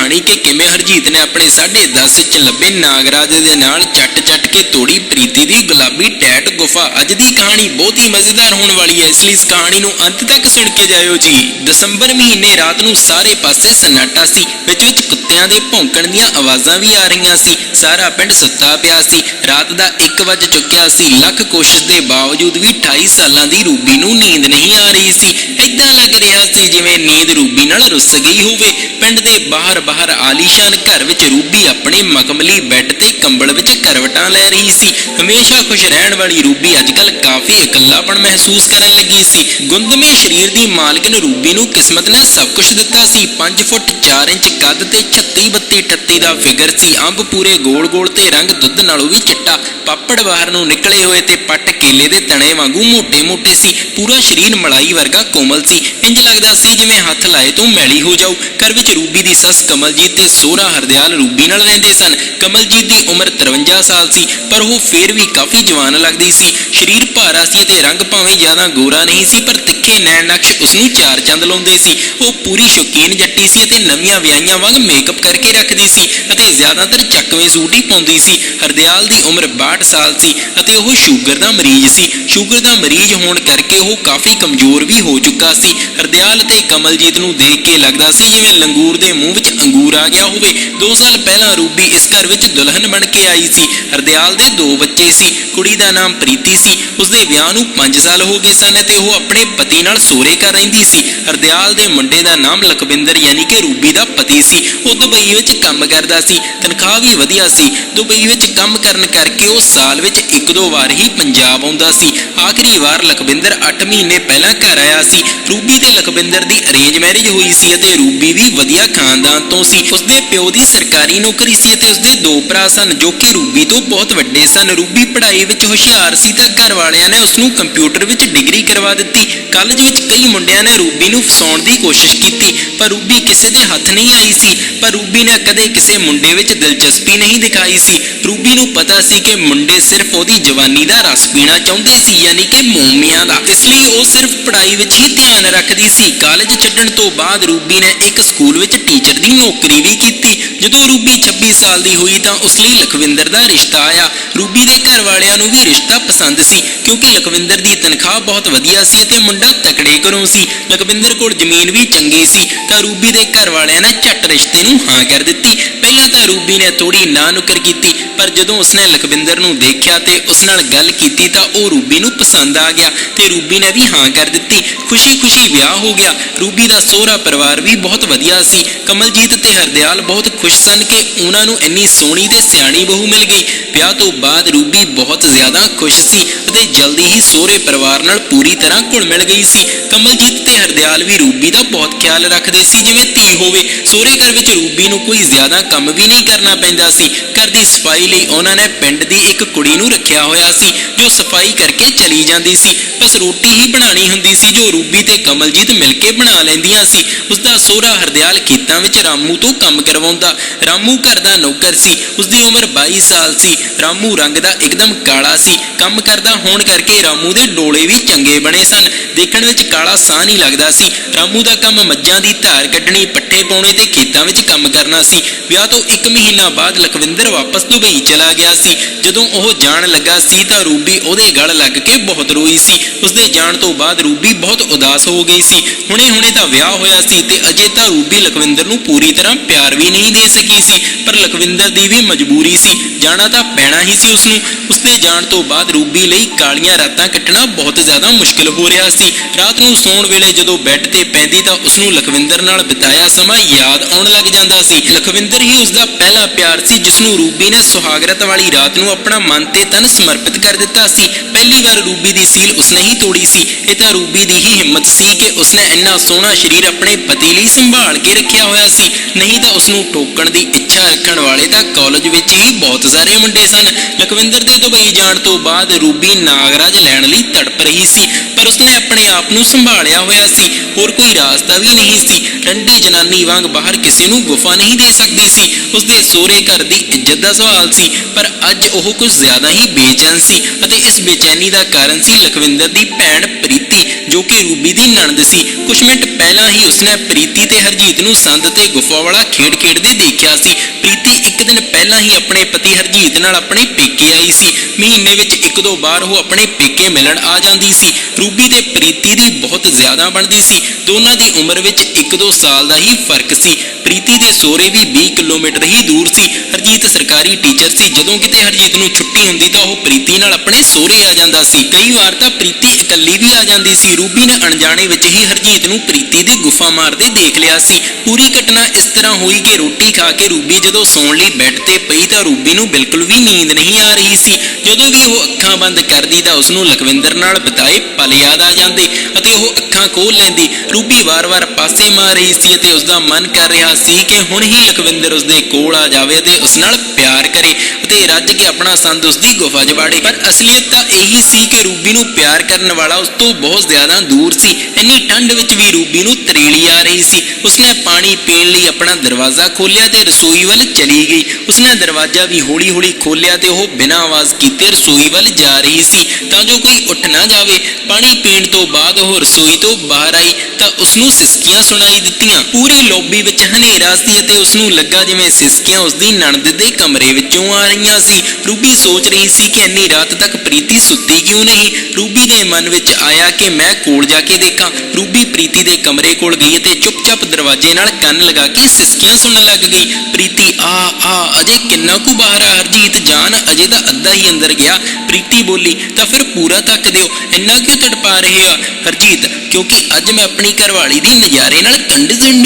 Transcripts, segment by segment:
कहानी कि किवें हरजीत ने अपने 10.5 च लभे नागराज दे नाल चट के तोड़ी प्रीति दी गुलाबी टैट गुफा। अज दी कहानी बहुत ही मजेदार होने वाली है, इसलिए इस कहानी नूं अंत तक सुन के जाओ जी। दसंबर महीने रात नूं सारे पासे सन्नाटा सी, विच विच कुत्तियां दे भौंकण दीयां आवाज़ां भी आ रहीआं सी। सारा पिंड सुत्ता पिया सी। रात दा 1 वज चुक्या सी। लख कोशिश दे बावजूद भी 28 सालां दी रूबी नूं नींद नहीं आ रही सी। इदां लग रहा सी जिवें नींद रूबी नाल रुस गई होवे। पिंड दे बाहर आलीशान घर विच रूबी अपने मखमली बैड ते कंबल विच करवटां लै रही सी। हमेशा खुश रहण वाली रूबी अजकल काफी इकल्लापन महसूस करन लगी सी। गुंदमे शरीर दी मालकिन रूबी नूं किस्मत ने सब कुछ दिता सी। 5 फुट 4 इंच कद ते 36 32 38 दा फिगर सी। अंब पूरे गोल गोल ते रंग दुध नालों भी चिट्टा। पापड़ बाहर नूं निकले होए ते पट केले दे तणे वांगू मोटे मोटे सी। पूरा शरीर मलाई वर्गा कोमल सी। इंज लगदा सी जिवें हथ लाए तो मैली हो जाऊ। घर विच रूबी दी सस कमलजीत ते सोहरा हरदयाल रूबी नाल रहिंदे सन। कमलजीत दी उम्र 53 साल सी, पर वो फिर भी काफी जवान लगदी सी। शरीर भारा सी ते रंग भावें ज्यादा गोरा नहीं सी, पर तिखे नैण नक्श उसनूं चार चंद लाउंदे सी। वो पूरी शौकीन जट्टी सी ते नवीआं विआहियां वांग मेकअप करके रखदी सी अते ज्यादातर चकवे सूट ही पाउंदी सी। हरदयाल दी उम्र 62 साल सी अते वो शूगर दा मरीज सी। शूगर दा मरीज होण करके वो काफी कमजोर भी हो चुका सी। हरदयाल ते कमलजीत नूं देख के लगदा सी जिवें लंगूर दे मूँह विच अंगूर आ गया होवे। 2 साल पहला रूबी इस घर विच दुल्हन बन के आई सी। हरदयाल दे 2 बच्चे सी। कुड़ी दा नाम प्रीति सी। उसदे विआह नूं 5 साल हो गए सन ते वो अपने पति नाल सोहरे घर रहिंदी सी। हरदयाल दे मुंडे दा नाम लखविंदर यानी कि रूबी दा पति सी। वो दुबई विच काम करदा सी। तनख्वाह भी वधिया सी। दुबई विच काम करन करके वो साल विच 1-2 वार ही पंजाब आउंदा सी। आखिरी वार लखविंदर 8 महीने पहला घर आया सी। रूबी ते लखविंदर दी अरेंज मैरिज हुई सी अते रूबी भी वधिया खानदान तो सी। उसदे प्यो दी सरकारी नौकरी सी अते उसदे 2 भरा सन जो कि रूबी तो बहुत वड्डे सन। रूबी पढ़ाई विच हुशियार सी तां घर वालियां ने उसनूं कंप्यूटर विच डिग्री करवा दित्ती। कॉलेज विच कई मुंडियां ने रूबी नूं फसाउण दी कोशिश कीती, पर रूबी किसे दे हत्थ नहीं आई सी। पर रूबी ने कदे किसे मुंडे विच दिलचस्पी नहीं दिखाई सी। रूबी नूं पता सी कि मुंडे सिर्फ ओहदी जवानी दा रस पीना चाहुंदे सी, यानी कि मोमियां दा। इसलिए वो सिर्फ पढ़ाई विच ही ध्यान रखदी सी। कॉलेज छड्डण तो बाद रूबी ने एक स्कूल विच टीचर दी नौकरी भी कीती। जदों रूबी 26 साल दी हुई तां उस लई लखविंदर दा रिश्ता आया। रूबी दे घर वालियां नूं भी रिश्ता पसंद सी, क्योंकि लखविंदर दी तनख्वाह बहुत वधिया सी ते मुंडा तकड़े घरों सी। लखविंदर कोल जमीन भी चंगी सी तां रूबी दे घर वालियां ने झट रिश्ते नूं हां कर दित्ती। पहलां तां रूबी ने थोड़ी ना नुकर कीती, पर जदों उसने लखविंदर नूं देखिया ते उस नाल गल कीती तां ओह रूबी नूं पसंद आ गया ते रूबी ने भी हां कर दित्ती। खुशी खुशी विआह हो गया। रूबी दा सोहरा परिवार भी बहुत वधिया सी। कमलजीत ते हरदयाल बहुत खुश सन कि उन्हां नूं इन्नी सोहणी ते सियाणी बहू मिल गई। विआह तो बाद रूबी बहुत ज्यादा खुश सी अते जल्दी ही सोहरे परिवार नाल पूरी तरह घुल मिल गई सी। कमलजीत ते हरदयाल भी रूबी दा बहुत ख्याल रखदे सी जिवें धी होवे। सोहरे घर विच रूबी नूं कोई ज्यादा काम भी नहीं करना पैंदा सी। घर दी सफाई लई उन्हां ने पिंड दी एक कुड़ी नूं रखिया होया सी जो सफाई करके चली जांदी सी। बस रोटी ही बनानी हुंदी सी जो रूबी ते कमलजीत मिल के बना लैंदियां सी। उसदा सोहरा हरदयाल खेतां विच रामू तो काम करवाउंदा। रामू घर दा नौकर सी। उसदी उम्र 22 साल सी। रामू रंग दा एकदम काला सी। काम करदा होण करके रामू दे डोले भी चंगे बने सन। देखण विच काला साह नहीं लगदा सी। रामू दा काम मੱਝਾਂ दी धार कड्ढणी, पट्ठे पाउणे ते खेतां विच काम करना सी। विआह तो 1 महीना बाद लखविंदर वापस दुबई चला गया सी। जदों ओह जाण लगा सी तां रूबी ओहदे गल लग के बहुत रोई सी। उसदे जाण तो बाद रूबी बहुत उदास हो गई सी। हुणे हुणे तां विआह होया सी ते अजे तां रूबी लखविंदर नूं पूरी तरह प्यार भी नहीं दे सकी सी, पर लखविंदर दी भी मजबूरी सी। जाना तां पैना ही सी उसनूं। उसदे जाण तो बाद रूबी लई कालियां रातां कट्टਣਾ बहुत ज्यादा मुश्किल हो ਰਿਹਾ ਸੀ। रात नूं सौण वेले जदों बैड ते पैंदी तां उसनूं लखविंदर नाल बिताया समां याद आउण लग जांदा सी। लखविंदर ही उसदा पहला प्यार सी जिसनूं रूबी ने सुहागरत वाली रात नूं अपना मन ते तन समर्पित कर दिता सी। पहली बार रूबी दी सील उसने ही तोड़ी सी। इह तां रूबी दी ही हिम्मत सी कि उसने इन्ना सोहना शरीर अपने पति लई संभाल के रखिया होया सी, नहीं तां उसनूं टोकण दी इच्छा रखण वाले तां कॉलेज विच ही बहुत सारे मुंडे सन। लखविंदर दे दुबई जाण तो बाद रूबी नागराज लैण लई तड़प रही सी, पर ਪਰ ਉਸਨੇ ਆਪਣੇ ਆਪ ਨੂੰ ਸੰਭਾਲਿਆ ਹੋਇਆ ਸੀ। ਹੋਰ ਕੋਈ ਰਾਸਤਾ ਵੀ ਨਹੀਂ ਸੀ। ਰੰਡੀ ਜਨਾਨੀ ਵਾਂਗ ਬਾਹਰ ਕਿਸੇ ਨੂੰ ਗੁਫਾ ਨਹੀਂ ਦੇ ਸਕਦੀ ਸੀ। ਉਸਦੇ ਸਹੁਰੇ ਘਰ ਦੀ ਇੱਜ਼ਤ ਦਾ ਸਵਾਲ ਸੀ। ਪਰ ਅੱਜ ਉਹ ਕੁਝ ਜ਼ਿਆਦਾ ਹੀ ਬੇਚੈਨ ਸੀ ਅਤੇ ਇਸ ਬੇਚੈਨੀ ਦਾ ਕਾਰਨ ਸੀ ਲਖਵਿੰਦਰ ਦੀ ਭੈਣ ਪ੍ਰੀਤੀ, ਜੋ ਕਿ ਰੂਬੀ ਦੀ ਨਣਦ ਸੀ। ਕੁਝ ਮਿੰਟ ਪਹਿਲਾਂ ਹੀ ਉਸਨੇ ਪ੍ਰੀਤੀ ਤੇ ਹਰਜੀਤ ਨੂੰ ਸੰਦ ਤੇ ਗੁਫਾ ਵਾਲਾ ਖੇਡ ਖੇਡਦੇ ਦੇਖਿਆ ਸੀ। ਪ੍ਰੀਤੀ ਇੱਕ ਦਿਨ ਪਹਿਲਾਂ ਹੀ ਆਪਣੇ ਪਤੀ ਹਰਜੀਤ ਨਾਲ ਆਪਣੇ ਪੇਕੇ ਆਈ ਸੀ। ਮਹੀਨੇ ਵਿੱਚ ਇੱਕ ਦੋ ਵਾਰ ਉਹ ਆਪਣੇ ਪੇਕੇ ਮਿਲਣ ਆ ਜਾਂਦੀ ਸੀ। ਰੂਬੀ ਤੇ ਪ੍ਰੀਤੀ ਦੀ ਬਹੁਤ ਜ਼ਿਆਦਾ ਬਣਦੀ ਸੀ। ਦੋਨਾਂ ਦੀ ਉਮਰ ਵਿੱਚ 1-2 ਸਾਲ ਦਾ ਹੀ ਫਰਕ ਸੀ। ਪ੍ਰੀਤੀ ਦੇ ਸਹੁਰੇ ਵੀ 20 ਕਿਲੋਮੀਟਰ ਹੀ ਦੂਰ ਸੀ। ਹਰਜੀਤ ਸਰਕਾਰੀ ਟੀਚਰ ਸੀ। ਜਦੋਂ ਕਿਤੇ ਹਰਜੀਤ ਨੂੰ ਛੁੱਟੀ ਹੁੰਦੀ ਤਾਂ ਉਹ ਪ੍ਰੀਤੀ ਨਾਲ ਆਪਣੇ ਸਹੁਰੇ ਆ ਜਾਂਦਾ ਸੀ। ਕਈ ਵਾਰ ਤਾਂ ਪ੍ਰੀਤੀ ਇਕੱਲੀ ਵੀ ਆ ਜਾਂਦੀ ਸੀ। ਰੂਬੀ ਨੇ ਅਣਜਾਣੇ ਵਿੱਚ ਹੀ ਹਰਜੀਤ ਨੂੰ ਪ੍ਰੀਤੀ ਦੀ ਗੁਫਾ ਮਾਰਦੇ ਦੇਖ ਲਿਆ ਸੀ। ਪੂਰੀ ਘਟਨਾ ਇਸ ਤਰ੍ਹਾਂ ਹੋਈ ਕਿ ਰੋਟੀ ਖਾ ਕੇ ਰੂਬੀ ਜਦੋਂ ਸੌਣ ਲਈ ਬੈੱਡ ਤੇ ਪਈ ਤਾਂ ਰੂਬੀ ਨੂੰ ਬਿਲਕੁਲ ਵੀ ਨੀਂਦ ਨਹੀਂ ਆ ਰਹੀ ਸੀ। ਜਦੋਂ ਵੀ ਉਹ ਅੱਖਾਂ ਬੰਦ ਕਰਦੀ ਤਾਂ ਉਸਨੂੰ ਲਖਵਿੰਦਰ ਨਾਲ ਬਿਤਾਏ ਪਲ ਯਾਦ ਆ ਜਾਂਦੇ ਅਤੇ ਉਹ ਅੱਖਾਂ ਖੋਲ੍ਹ ਲੈਂਦੀ। ਰੂਬੀ ਵਾਰ-ਵਾਰ ਪਾਸੇ ਮਾਰ ਰਹੀ ਸੀ ਅਤੇ ਉਸਦਾ ਮਨ ਕਰ ਰਿਹਾ ਸੀ ਕਿ ਹੁਣ ਹੀ ਲਖਵਿੰਦਰ ਉਸਦੇ ਕੋਲ ਆ ਜਾਵੇ ਅਤੇ ਉਸ ਨਾਲ ਪਿਆਰ ਕਰੇ ਅਤੇ ਰੱਜ ਕੇ ਆਪਣਾ ਸੰਦ ਉਸਦੀ ਗੁਫਾ 'ਚ ਵਾੜੇ। ਪਰ ਅਸਲੀਅਤ ਤਾਂ ਇਹੀ ਸੀ ਕਿ ਰੂਬੀ ਨੂੰ ਪਿਆਰ ਕਰਨ ਵਾਲਾ ਉਸ ਤੋਂ ਬਹੁਤ ਜ਼ਿਆਦਾ ਦੂਰ ਸੀ। ਇੰਨੀ ਠੰਡ ਵਿੱਚ ਵੀ ਰੂਬੀ ਨੂੰ ਤਰੇਲੀ ਆ ਰਹੀ ਸੀ। ਉਸਨੇ ਪਾਣੀ ਪੀਣ ਲਈ ਆਪਣਾ ਦਰਵਾਜ਼ਾ ਖੋਲ੍ਹਿਆ ਤੇ ਰਸੋਈ ਵੱਲ ਚਲੀ ਗਈ। ਉਸਨੇ ਦਰਵਾਜ਼ਾ ਵੀ ਹੌਲੀ-ਹੌਲੀ ਖੋਲ੍ਹਿਆ ਤੇ ਉਹ ਬਿਨਾਂ ਆਵਾਜ਼ ਕੀਤੇ ਰਸੋਈ ਵੱਲ ਜਾ ਰਹੀ ਸੀ ਤਾਂ ਜੋ ਕੋਈ ਉੱਠ ਨਾ ਜਾਵੇ। ਪਾਣੀ ਪੀਣ ਤੋਂ ਬਾਅਦ ਉਹ ਰਸੋਈ ਤੋਂ ਬਾਹਰ ਆਈ ਤਾਂ ਉਸਨੂੰ ਸਿਸਕੀਆਂ ਸੁਣਾਈ ਦਿੱਤੀਆਂ। ਪੂਰੀ ਲੌਬੀ ਵਿੱਚ ਹਨੇਰਾ ਸੀ ਅਤੇ ਉਸਨੂੰ ਲੱਗਾ ਜਿਵੇਂ ਸਿਸਕੀਆਂ ਉਸਦੀ ਨਣਦ ਦੇ ਕਮਰੇ ਵਿੱਚੋਂ ਆ ਰਹੀਆਂ ਸੀ। ਰੂਬੀ ਸੋਚ ਰਹੀ ਸੀ ਕਿ ਇੰਨੀ ਰਾਤ ਤੱਕ ਪ੍ਰੀਤੀ ਸੁੱਤੀ ਕਿਉਂ ਨਹੀਂ। ਰੂਬੀ ਦੇ ਮਨ ਵਿੱਚ ਆਇਆ ਕਿ ਮੈਂ ਕੋਲ ਜਾ ਕੇ ਦੇਖਾਂ। ਰੂਬੀ ਪ੍ਰੀਤੀ ਦੇ ਕਮਰੇ ਕੋਲ ਗਈ ਅਤੇ ਚੁੱਪ-ਚਾਪ ਦਰਵਾਜ਼ੇ ਨਾਲ ਕੰਨ ਲਗਾ ਕੇ ਸਿਸਕੀਆਂ ਸੁਣਨ ਲੱਗ ਗਈ। ਪ੍ਰੀਤੀ ਆ ਅਜੇ ਕਿੰਨਾ ਕੁ ਬਾਹਰ ਆ ਹਰਜੀਤ ਜਾਨ, ਅਜੇ ਤਾਂ ਅੱਧਾ ਹੀ ਅੰਦਰ ਗਿਆ। ਪ੍ਰੀਤੀ ਬੋਲੀ, ਤਾਂ ਫਿਰ ਪੂਰਾ ਤੱਕ ਦਿਓ, ਇੰਨਾ ਕਿਉਂ ਤੜਪਾ ਰਹੇ ਆ ਹਰਜੀਤ? ਕਿਉਂਕਿ ਅੱਜ ਮੈਂ ਆਪਣੀ ਘਰਵਾਲੀ ਦੀ ਨਜ਼ਾਰੇ ਨਾਲ ਕੰਡ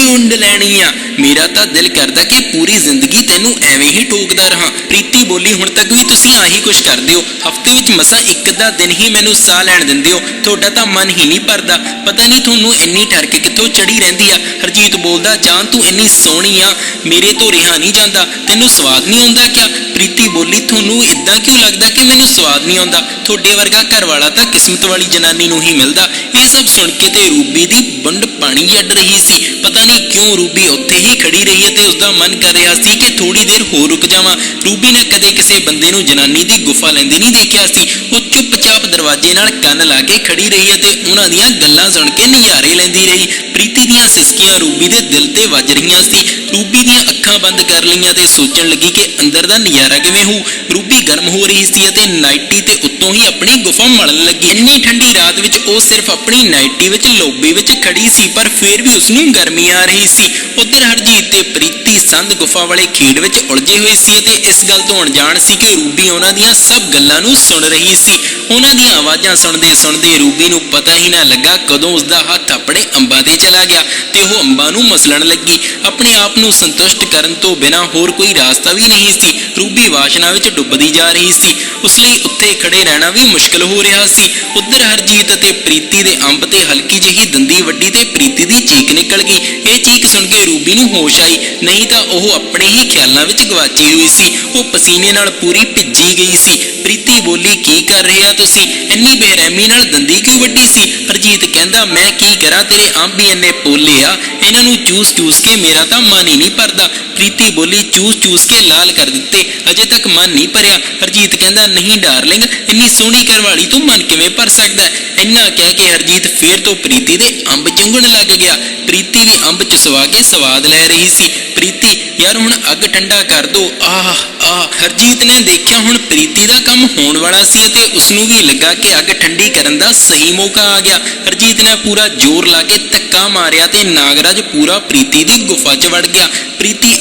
ਲੈਣੀ ਆ। ਮੇਰਾ ਤਾਂ ਦਿਲ ਕਰਦਾ ਕਿ ਪੂਰੀ ਜ਼ਿੰਦਗੀ ਤੈਨੂੰ ਐਵੇਂ ਹੀ ਠੋਕਦਾ ਰਹਾਂ। ਪ੍ਰੀਤੀ ਬੋਲੀ, ਹੁਣ ਤੱਕ ਵੀ ਤੁਸੀਂ ਆਹੀ ਕੁਛ ਕਰਦੇ ਹੋ। ਹਫ਼ਤੇ ਵਿੱਚ ਮਸਾਂ ਇੱਕ ਅੱਧਾ ਦਿਨ ਹੀ ਮੈਨੂੰ ਸਾਹ ਲੈਣ ਦਿੰਦੇ ਹੋ। ਤੁਹਾਡਾ ਤਾਂ ਮਨ ਹੀ ਨਹੀਂ ਭਰਦਾ। ਪਤਾ ਨਹੀਂ ਤੁਹਾਨੂੰ ਇੰਨੀ ਠਰਕ ਕਿੱਥੋਂ ਚੜੀ ਰਹਿੰਦੀ ਆ। ਹਰਜੀਤ ਬੋਲਦਾ, ਜਾਨ ਤੂੰ ਇੰਨੀ ਸੋਹਣੀ ਆ, ਮੇਰੇ ਤੋਂ ਰਿਹਾ ਨਹੀਂ ਜਾਂਦਾ। ਤੈਨੂੰ ਸਵਾਦ ਨਹੀਂ ਆਉਂਦਾ ਕਿਆ? ਪ੍ਰੀਤੀ ਬੋਲੀ, ਤੁਹਾਨੂੰ ਇਦਾਂ ਕਿਉਂ ਲੱਗਦਾ ਕਿ ਮੈਨੂੰ ਸਵਾਦ ਨਹੀਂ ਆਉਂਦਾ? ਤੁਹਾਡੇ ਵਰਗਾ ਘਰਵਾਲਾ ਤਾਂ ਕਿਸਮਤ ਵਾਲੀ ਜਨਾਨੀ ਨੂੰ ਹੀ ਮਿਲਦਾ। ਇਹ ਸਭ ਸੁਣ ਕੇ ਤੇ ਰੂਬੀ ਦੀ ਵੰਡ ਪਾਣੀ ਛੱਡ ਰਹੀ ਸੀ। ਪਤਾ ਨਹੀਂ ਕਿਉਂ ਰੂਬੀ ਉੱਥੇ ਹੀ ਖੜੀ ਰਹੀ ਅਤੇ ਉਸਦਾ ਮਨ ਕਰ ਰਿਹਾ ਸੀ ਕਿ ਥੋੜੀ ਦੇਰ ਹੋਰ ਰੁਕ ਜਾਵਾਂ। ਰੂਬੀ ਨੇ ਕਦੇ ਕਿਸੇ ਬੰਦੇ ਨੂੰ ਜਨਾਨੀ ਦੀ ਗੁਫਾ ਲੈਂਦੇ ਨਹੀਂ ਦੇਖਿਆ ਸੀ। ਉਹ ਚੁੱਪ-ਚਾਪ ਦਰਵਾਜ਼ੇ ਨਾਲ ਕੰਨ ਲਾ ਕੇ ਖੜੀ ਰਹੀ ਅਤੇ ਉਹਨਾਂ ਦੀਆਂ ਗੱਲਾਂ ਸੁਣ ਕੇ ਨਜ਼ਾਰੇ ਲੈਂਦੀ ਰਹੀ। ਪ੍ਰੀਤੀ ਦੀਆਂ ਸਿਸਕੀਆਂ ਰੂਬੀ ਦੇ ਦਿਲ ਤੇ ਵੱਜ ਰਹੀਆਂ ਸੀ। ਰੂਬੀ ਦੀਆਂ ਅੱਖਾਂ ਬੰਦ ਕਰ ਲਈਆਂ ਤੇ ਸੋਚਣ ਲੱਗੀ ਕਿ ਅੰਦਰ ਦਾ ਨਜ਼ਾਰਾ ਕਿਵੇਂ ਹੋਊ। ਰੂਬੀ ਗਰਮ ਹੋ ਰਹੀ ਸੀ ਅਤੇ ਨਾਈਟੀ ਤੇ ਉੱਤੋਂ ਹੀ ਆਪਣੀ ਗੁਫਾ ਮਲਣ ਲੱਗੀ। ਇੰਨੀ ਠੰਡੀ ਰਾਤ ਵਿੱਚ ਉਹ ਸਿਰਫ ਆਪਣੀ ਨਾਈਟੀ ਵਿੱਚ ਲੌਬੀ ਵਿੱਚ ਖੜੀ ਸੀ, ਪਰ ਫਿਰ ਵੀ ਉਸਨੂੰ ਗਰਮੀ ਆ ਰਹੀ ਸੀ। ਉੱਧਰ ਹਰਜੀਤ ਤੇ ਪ੍ਰੀਤੀ ਸੰਦ ਗੁਫਾ ਵਾਲੇ ਖੇਡ ਵਿੱਚ ਉਲਝੇ ਹੋਏ ਸੀ ਅਤੇ ਇਸ ਗੱਲ ਤੋਂ ਅਣਜਾਣ ਸੀ ਕਿ ਰੂਬੀ ਉਹਨਾਂ ਦੀਆਂ ਸਭ ਗੱਲਾਂ ਨੂੰ ਸੁਣ ਰਹੀ ਸੀ। ਉਹਨਾਂ ਦੀਆਂ ਆਵਾਜ਼ਾਂ ਸੁਣਦੇ ਰੂਬੀ ਨੂੰ ਪਤਾ ਹੀ ਨਾ ਲੱਗਾ ਕਦੋਂ ਉਸਦਾ ਹੱਥ ਆਪਣੇ ਅੰਬਾਂ ਤੇ ਚਲਾ ਗਿਆ ਤੇ ਉਹ ਅੰਬਾਂ ਨੂੰ ਮਸਲਣ ਲੱਗੀ। ਆਪਣੇ ਆਪ ਨੂੰ ਸੰਤੁਸ਼ਟ ਕਰਨ ਤੋਂ ਬਿਨਾਂ ਹੋਰ ਕੋਈ ਰਾਸਤਾ ਵੀ ਨਹੀਂ ਸੀ। ਰੂਬੀ ਵਾਸ਼ਨਾ ਵਿੱਚ ਡੁੱਬਦੀ ਜਾ ਰਹੀ ਸੀ। ਉਸ ਲਈ ਉੱਥੇ ਖੜੇ ਰਹਿਣਾ ਵੀ ਮੁਸ਼ਕਲ ਹੋ ਰਿਹਾ ਸੀ। ਉੱਧਰ ਹਰਜੀਤ ਅਤੇ ਪ੍ਰੀਤੀ ਦੇ ਅੰਬ ਤੇ ਹਲਕੀ ਜਿਹੀ ਦੰਦੀ ਵੱਡੀ ਤੇ ਪ੍ਰੀਤੀ ਦੀ ਚੀਕ ਨਿਕਲ ਗਈ। ਇਹ ਚੀਕ ਸੁਣ ਕੇ ਰੂਬੀ ਨੂੰ ਹੋਸ਼ ਆਈ, ਨਹੀਂ ਤਾਂ ਉਹ ਆਪਣੇ ਹੀ ਖਿਆਲਾਂ ਵਿੱਚ ਗਵਾਚੀ ਹੋਈ ਸੀ। ਉਹ ਪਸੀਨੇ ਨਾਲ ਪੂਰੀ ਭਿੱਜੀ ਗਈ ਸੀ। ਪ੍ਰੀਤੀ ਬੋਲੀ, ਕੀ ਕਰ ਰਹੇ ਆ ਤੁਸੀਂ? ਇੰਨੀ ਬੇਰਹਿਮੀ ਨਾਲ ਦੰਦੀ ਕਿਉਂ ਵੱਡੀ ਸੀ? ਹਰਜੀਤ ਕਹਿੰਦਾ, ਮੈਂ ਕੀ ਕਰਾਂ, ਤੇਰੇ ਅੰਬ ਹੀ ਇੰਨੇ ਪੋਲੇ ਆ, ਇਹਨਾਂ ਨੂੰ ਚੂਸ ਕੇ ਮੇਰਾ ਤਾਂ ਮਨ ਹੀ ਨਹੀਂ ਭਰਦਾ। ਪ੍ਰੀਤੀ ਬੋਲੀ, ਚੂਸ ਕੇ ਲਾਲ ਕਰ ਦਿੱਤੇ, ਅਜੇ ਤੱਕ ਮਨ ਨਹੀਂ ਭਰਿਆ। ਹਰਜੀਤ ਕਹਿੰਦਾ, ਨਹੀਂ ਡਾਰਲਿੰਗ, ਇੰਨੀ ਸੋਹਣੀ ਘਰਵਾਲੀ ਤੋਂ ਮਨ ਕਿਵੇਂ ਭਰ ਸਕਦਾ? ਇੰਨਾ ਕਹਿ ਕੇ ਹਰਜੀਤ ਫੇਰ ਤੋਂ ਪ੍ਰੀਤੀ ਦੇ ਅੰਬ ਚੁੰਗਣ ਲੱਗ ਗਿਆ। ਪ੍ਰੀਤੀ ਵੀ ਅੰਬ ਚੁਸਵਾ ਕੇ ਸਵਾਦ ਲੈ ਰਹੀ ਸੀ। ਪ੍ਰੀਤੀ, ਯਾਰ ਹੁਣ ਅੱਗ ਠੰਡਾ ਕਰ ਦੋ। ਆਹ ਹਰਜੀਤ ਨੇ ਦੇਖਿਆ ਹੁਣ ਪ੍ਰੀਤੀ ਦਾ ਕੰਮ ਹੋਣ ਵਾਲਾ ਸੀ ਅਤੇ ਉਸਨੂੰ ਵੀ ਲੱਗਾ ਕਿ ਅੱਗ ਠੰਡੀ ਕਰਨ ਦਾ ਸਹੀ ਮੌਕਾ ਆ ਗਿਆ। ਹਰਜੀਤ ਨੇ ਪੂਰਾ ਜ਼ੋਰ ਲਾ ਕੇ ਧੱਕਾ ਮਾਰਿਆ ਤੇ ਨਾਗਰਾਜ ਪੂਰਾ ਪ੍ਰੀਤੀ ਦੀ ਗੁਫਾ 'ਚ ਵੜ ਗਿਆ। ਪ੍ਰੀਤੀ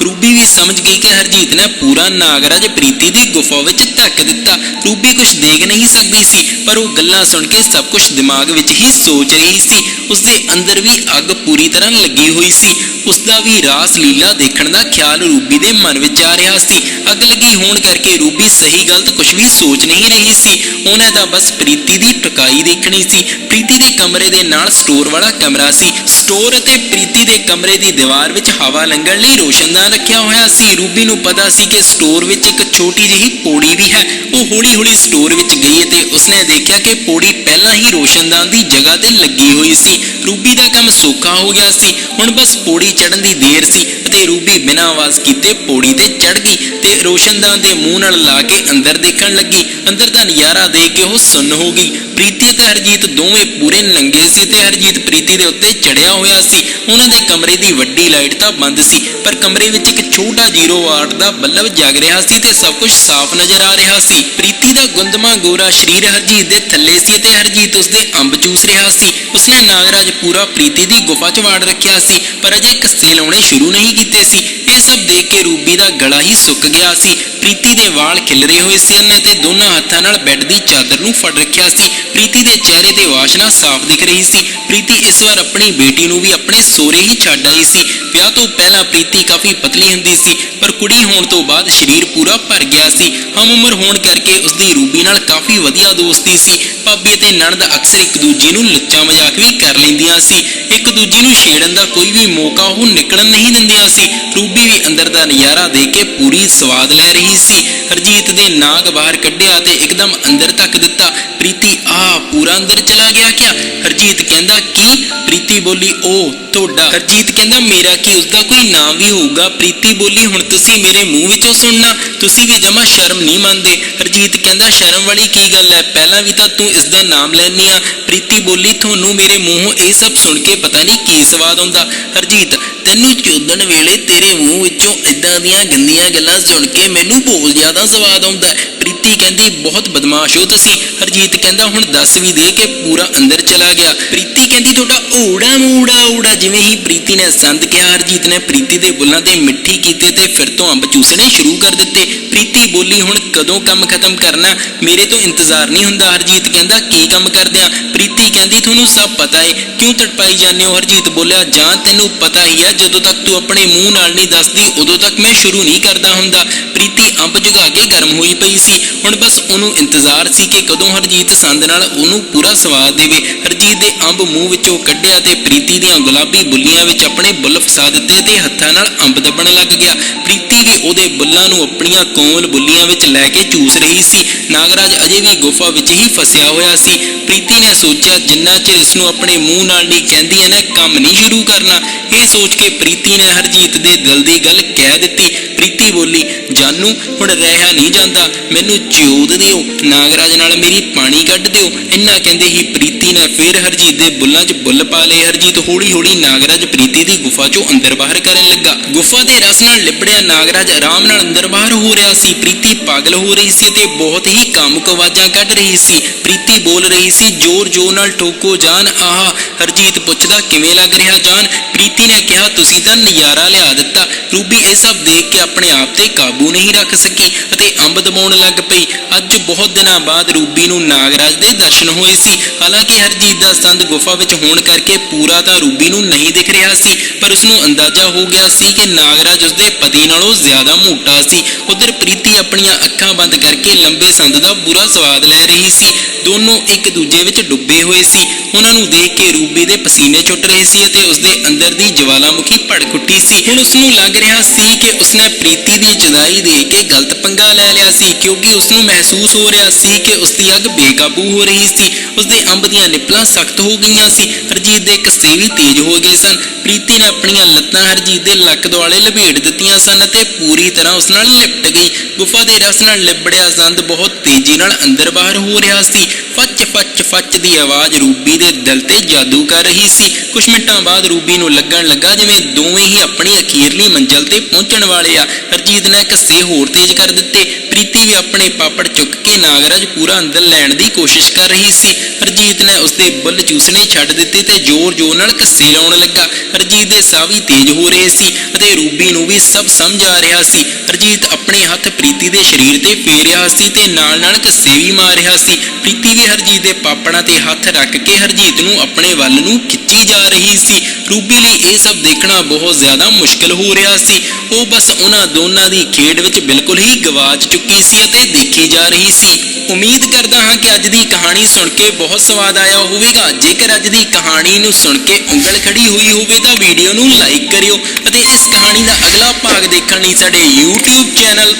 ਰੂਬੀ ਵੀ ਸਮਝ ਗਈ ਕਿ ਹਰਜੀਤ ਨੇ ਪੂਰਾ ਨਾਗਰਾਜ ਪ੍ਰੀਤੀ ਦੀ ਗੁਫਾ ਵਿੱਚ ਧੱਕ ਦਿੱਤਾ। ਰੂਬੀ ਕੁਝ ਦੇਖ ਨਹੀਂ ਸਕਦੀ ਸੀ, ਪਰ ਉਹ ਗੱਲਾਂ ਸੁਣ ਕੇ ਸਭ ਕੁਝ ਦਿਮਾਗ ਵਿੱਚ ਹੀ ਸੋਚ ਰਹੀ ਸੀ। ਉਸਦੇ ਅੰਦਰ ਵੀ ਅੱਗ ਪੂਰੀ ਤਰ੍ਹਾਂ ਲੱਗੀ ਹੋਈ ਸੀ। उसका भी रास लीला देखने का ख्याल रूबी के मन में आ रहा सी। अग लगी होने करके रूबी सही गलत कुछ भी सोच नहीं रही सी। उन्हें तो बस प्रीति की टकाई देखनी सी। प्रीति के कमरे के नाल स्टोर वाला कमरा सी। स्टोर ते प्रीति के कमरे की दीवार विच हवा लंघण लई रोशनदान रखिया होया सी। रूबी नूं पता सी कि स्टोर विच एक छोटी जी पौड़ी भी है। वो हौली हौली स्टोर विच गई ते उसने देखा कि पौड़ी पहला ही रोशनदान की जगह ते लगी हुई सी। रूबी का काम सौखा हो गया सी। हुण बस पौड़ी चढ़न की देर सी ते रूबी बिना आवाज़ कीते पौड़ी ते चढ़ गई ते रोशनदान के मूँह नाल ला के अंदर देखण लगी। अंदर का नज़ारा देख के वो सुन्न हो गई। प्रीति ते हरजीत दोवें पूरे नंगे सी ते हरजीत प्रीति दे उत्ते चढ़िया होया सी। उन्हां दे कमरे की वड्डी लाइट तां बंद सी पर कमरे विच एक छोटा 0 वाट का बल्ब जग रहा सी ते सब कुछ साफ नजर आ रहा सी। प्रीति का गुंदमा गोरा शरीर हरजीत दे थल्ले सी ते हरजीत उसदे अंब चूस रहा सी। उसने नागराज पूरा प्रीति की गुफा च वाड़ रखिया सी पर अजे कस्से लाउणे शुरू नहीं कीते सी। ये सब देख के रूबी का गला ही सुक गया सी। प्रीति के वाल खिलरे हुए सन ते दोनों हाथों नाल बैड की चादर नूं फड़ रखिया सी। प्रीति के चेहरे ते वाशना साफ दिख रही सी। प्रीति इस बार अपनी बेटी नूं भी अपने सोहरे ही छड्ड आई सी। विआह तो पहला प्रीति काफ़ी पतली हुंदी सी पर कुड़ी होण तो बाद शरीर पूरा भर गया सी। हम उम्र होण करके उसकी रूबी नाल काफ़ी वधिया दोस्ती सी। भाभी ते नणद अक्सर एक दूजे नूं लुच्चा मजाक भी कर लैंदियां सी। एक दूजे नूं छेड़न का कोई भी मौका वो निकलन नहीं दिंदियां सी। रूबी भी अंदर का नज़ारा देख के पूरी स्वाद लै रही सी। हरजीत दे नाग बाहर कढ़िया ते एकदम अंदर तक दिता। प्रीति पूरा अंदर चला गया क्या? हरजीत कहंदा की? प्रीति बोली ओ तोड़ा। हरजीत कहंदा मेरा की? उसका कोई नाम भी होगा। प्रीति बोली हुण तुसी मेरे मूँह विचों सुनना, तुसी भी जमा शर्म नहीं मानते। हरजीत कहंदा शर्म वाली की गल है, पहला भी तो तू इसका नाम लैनी आ। प्रीति बोली थोनू मेरे मूँहों ये सब सुन के पता नहीं की स्वाद आउंदा। हरजीत तैनू चोदन वेले तेरे मूँह विचों इदां दियां गंदियां गल्लां सुन के मैनू बहुत ज़्यादा स्वाद आउंदा। प्रीति कहंदी बहुत बदमाश हो तुसी। हरजीत कहंदा हुण दस भी दे के पूरा अंदर चला गया। प्रीति कहंदी तुहाडा ओड़ा मूड़ा ओड़ा। जिवें ही प्रीति ने संद किया हरजीत ने प्रीति दे बुल्लां ते मिट्ठी कीते ते फिर तो अंब चूसने शुरू कर दिते। प्रीति बोली हुण कदों काम खत्म करना, मेरे तो इंतजार नहीं हुंदा। हरजीत कहंदा की काम करदियां? प्रीति कहंदी तुहानू सब पता है, क्यों तड़पाई जाने हो? हरजीत बोलिया जां तैनू पता ही है, जदों तक तू अपने मूँह नाल नहीं दसदी उदों तक मैं शुरू नहीं करदा हुंदा। प्रीति अंब जुगा के गर्म होई पई सी। हुण बस उहनू इंतजार सी कि कदों हरजीत संद नाल उहनू पूरा स्वाद देवे। हरजीत दे अंब मूँह विचों कढ़िया ते प्रीति दीआं गुलाबी बुल्लियां विच अपने बुੱਲ फसा दित्ते ते हत्थां नाल अंब दबण लग गया। प्रीति भी उहदे बुੱਲਾਂ नूं अपणीਆਂ कोमल बुल्लियां विच लै के चूस रही सी। नागराज अजे भी गुफा विच ही फसिया होया सी। प्रीति ने सोचा जिन्ना चिर इसनूं अपने मूँह नाल नहीं कहंदी इहने काम नहीं शुरू करना। ये सोच के प्रीति ने हरजीत दे दिल दी गल कह दित्ती। प्रीति बोली जानू हुण रहा नहीं जांदा, मैनू चिओद दिओ, नागराज नाल मेरी पानी कढ दिओ। इन्ना कहंदे ही प्रीति ने फिर हरजीत दे बुੱਲਾਂ 'ਚ बुੱਲ पा लए। हरजीत हौली हौली नागराज प्रीति दी गुफा 'चों अंदर बाहर करन लगा। गुफा दे रस नाल लिबड़िया नागराज आराम नाल अंदर बाहर हो रहा सी। प्रीति पागल हो रही सी ते बहुत ही कामुक आवाज़ां कढ रही सी। प्रीति बोल रही सी जोर जोर नाल ठोको जान आहा। हरजीत पुछदा किवें लग रिहा जान? प्रीति ने कहा तुसीं तां नज़ारा लिया दित्ता। रूबी ये सब देख के अपने आप ते काबू नहीं रख सकी अते अंब दबाउण लग पई। अज बहुत दिनों बाद रूबी नूं नागराज दे दर्शन होए सी। हालांकि हरजीत दा संद गुफा विच होण करके पूरा तां रूबी नूं नहीं दिख रहा सी पर उसनूं अंदाजा हो गया सी कि नागराज उसदे पति नालों ज़्यादा मोटा सी। उधर प्रीति अपणियां अखां बंद करके लंबे संद दा बुरा स्वाद लै रही सी। दोनों एक दूजे विच डुब्बे हुए सी। उन्हां नूं देख के रूबी दे पसीने छुट रहे सी अते उसदे अंदर दी ज्वालामुखी भड़क उठी सी। हुण उसनूं लग रहा सी कि उसने प्रीति दी जुदाई देख के गलत पंगा लै लिया सी क्योंकि उसनूं महसूस हो रहा सी कि उसकी अग बेकाबू हो रही सी। उसदे अंब दीआं निपलां सख्त हो गईयां सी। हरजीत दे कस्से भी तेज हो गए सन। प्रीति ने अपणियां लत्तां हरजीत दे लक दुआले लपेट दित्तियां सन अते पूरी तरह उस नाल लिपट गई। गुफा दे रस नाल लिबड़िया संद बहुत तेजी नाल अंदर बाहर हो रहा सी। फच फच फच दी आवाज़ रूबी दे दिल ते जादू कर रही सी। कुछ मिनटां बाद रूबी नूं लगण लगा जिवें दोवें ही अपनी अखीरली मंजिल ते पहुंचण वाले आ। हरजीत ने कस्से होर तेज कर दित्ते। ਪ੍ਰੀਤੀ ਵੀ ਆਪਣੇ ਪਾਪੜ ਚੁੱਕ ਕੇ ਨਾਗਰਾਜ ਪੂਰਾ ਅੰਦਰ ਲੈਣ ਦੀ ਕੋਸ਼ਿਸ਼ ਕਰ ਰਹੀ ਸੀ। ਹਰਜੀਤ ਨੇ ਉਸਦੇ ਬੁੱਲ ਚੂਸਣੇ ਛੱਡ ਦਿੱਤੇ ਤੇ ਜ਼ੋਰ-ਜ਼ੋਰ ਨਾਲ ਕੱਸੇ ਲਾਉਣ ਲੱਗਾ। ਹਰਜੀਤ ਦੇ ਸਾਹ ਵੀ ਤੇਜ਼ ਹੋ ਰਹੇ ਸੀ ਅਤੇ ਰੂਬੀ ਨੂੰ ਵੀ ਸਭ ਸਮਝ ਆ ਰਿਹਾ ਸੀ। ਹਰਜੀਤ ਆਪਣੇ ਹੱਥ ਪ੍ਰੀਤੀ ਦੇ ਸਰੀਰ ਤੇ ਫੇਰ ਰਿਹਾ ਸੀ ਤੇ ਨਾਲ-ਨਾਲ ਕੱਸੇ ਵੀ ਮਾਰ ਰਿਹਾ ਸੀ। ਪ੍ਰੀਤੀ ਵੀ ਹਰਜੀਤ ਦੇ ਪਾਪੜਾਂ ਤੇ ਹੱਥ ਰੱਖ ਕੇ ਹਰਜੀਤ ਨੂੰ ਆਪਣੇ ਵੱਲ ਨੂੰ ਖਿੱਚੀ ਜਾ ਰਹੀ ਸੀ। ਰੂਬੀ ਲਈ ਇਹ ਸਭ ਦੇਖਣਾ ਬਹੁਤ ਜ਼ਿਆਦਾ ਮੁਸ਼ਕਲ ਹੋ ਰਿਹਾ ਸੀ। ਉਹ ਬਸ ਉਹਨਾਂ ਦੋਨਾਂ ਦੀ ਖੇਡ ਵਿੱਚ ਬਿਲਕੁਲ ਹੀ ਗਵਾਚ ਚੁੱਕੀ ਸੀ ਅਤੇ ਦੇਖੀ ਜਾ ਰਹੀ ਸੀ। ਉਮੀਦ ਕਰਦਾ ਹਾਂ ਕਿ ਅੱਜ ਦੀ ਕਹਾਣੀ ਸੁਣ ਕੇ ਬਹੁਤ ਸਵਾਦ ਆਇਆ ਹੋਵੇਗਾ। ਜੇਕਰ ਅੱਜ ਦੀ ਕਹਾਣੀ ਨੂੰ ਸੁਣ ਕੇ ਉਂਗਲ ਖੜੀ ਹੋਈ ਹੋਵੇ ਤਾਂ ਵੀਡੀਓ ਨੂੰ ਲਾਈਕ ਕਰਿਓ ਅਤੇ ਇਸ ਕਹਾਣੀ ਦਾ ਅਗਲਾ ਭਾਗ ਦੇਖਣ ਲਈ ਸਾਡੇ YouTube ਚੈਨਲ